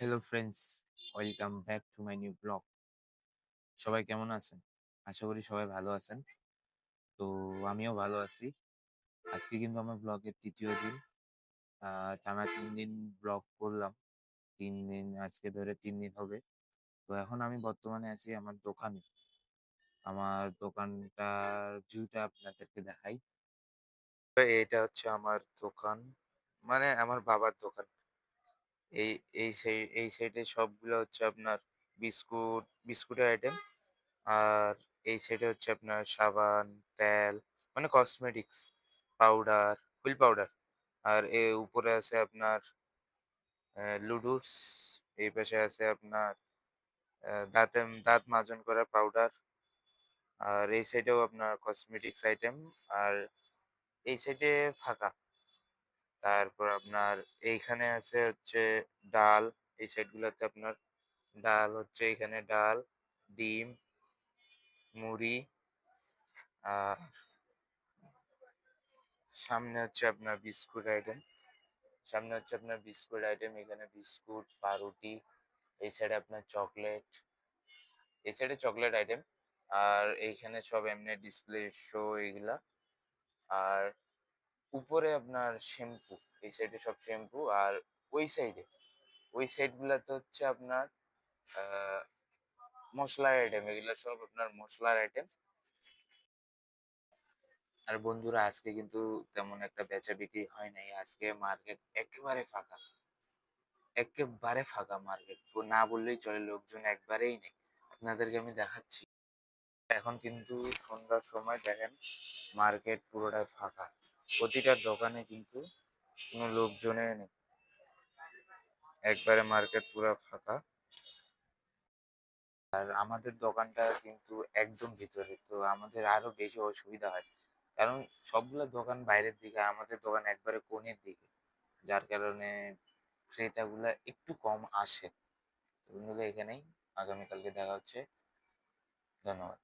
Hello friends, welcome back to my new blog. সবাই কেমন আছেন? আশা করি সবাই ভালো আছেন। তো আমিও ভালো আছি। আজকে কিন্তু আমার ব্লগের ৩য় দিন। টানা ৩ দিন ব্লগ করলাম। ৩ দিন আজকে ধরে ৩ দিন হবে। তো এখন আমি বর্তমানে আছি আমার দোকানে। আমার দোকানটার ভিউটা আপনাদেরকে দেখাই। এটা হচ্ছে আমার দোকান। মানে আমার বাবার দোকান। এই এই সাইডে সবগুলো হচ্ছে আপনার বিস্কুটের আইটেম। আর এই সাইডে হচ্ছে আপনার সাবান, তেল মানে কসমেটিক্স, পাউডার, হুইল পাউডার। আর উপরে আছে আপনার লুডুস। এই পাশে আছে আপনার দাঁত মাজন করার পাউডার। আর এই সাইডেও আপনার কসমেটিক্স আইটেম। আর এই সাইডে ফাঁকা। তারপর আপনার এইখানে আছে হচ্ছে ডাল। এই সাইড গুলাতে আপনার ডাল হচ্ছে এখানে ডাল, ডিম, মুড়ি। আর সামনে হচ্ছে আপনার বিস্কুট আইটেম। এখানে বিস্কুট, পাউরুটি। এই সাইডে আপনার চকলেট। এই সাইডে চকলেট আইটেম। আর এইখানে সব এমনি ডিসপ্লে শো এগুলা। আর উপরে আপনার শ্যাম্পু। এই সাইডে সব শ্যাম্পু। আর ওই সাইডে ওই সাইড গুলাতে হচ্ছে আপনার আহ মশলার আইটেম। এগুলা সব আপনার মশলার আইটেম। আর বন্ধুরা, আজকে কিন্তু তেমন একটা বেচা বিক্রি হয় নাই। আজকে মার্কেট একেবারে ফাঁকা মার্কেট। না বললেই চলে, লোকজন একবারেই নেই। আপনাদেরকে আমি দেখাচ্ছি। এখন কিন্তু সন্ধ্যার সময় দেখেন মার্কেট পুরোটাই ফাঁকা। প্রতিটা দোকানে কিন্তু কোনো লোকজনে নেই। একবারে মার্কেট পুরো ফাঁকা। আর আমাদের দোকানটা কিন্তু একদম ভিতরে, তো আমাদের আরো বেশি অসুবিধা হয়। কারণ সবগুলো দোকান বাইরের দিকে, আর আমাদের দোকান একবারে কোণের দিকে। যার কারণে ক্রেতাগুলা একটু কম আসে। তো বন্ধুরা, এখানেই আগামীকালকে দেখা হচ্ছে। ধন্যবাদ।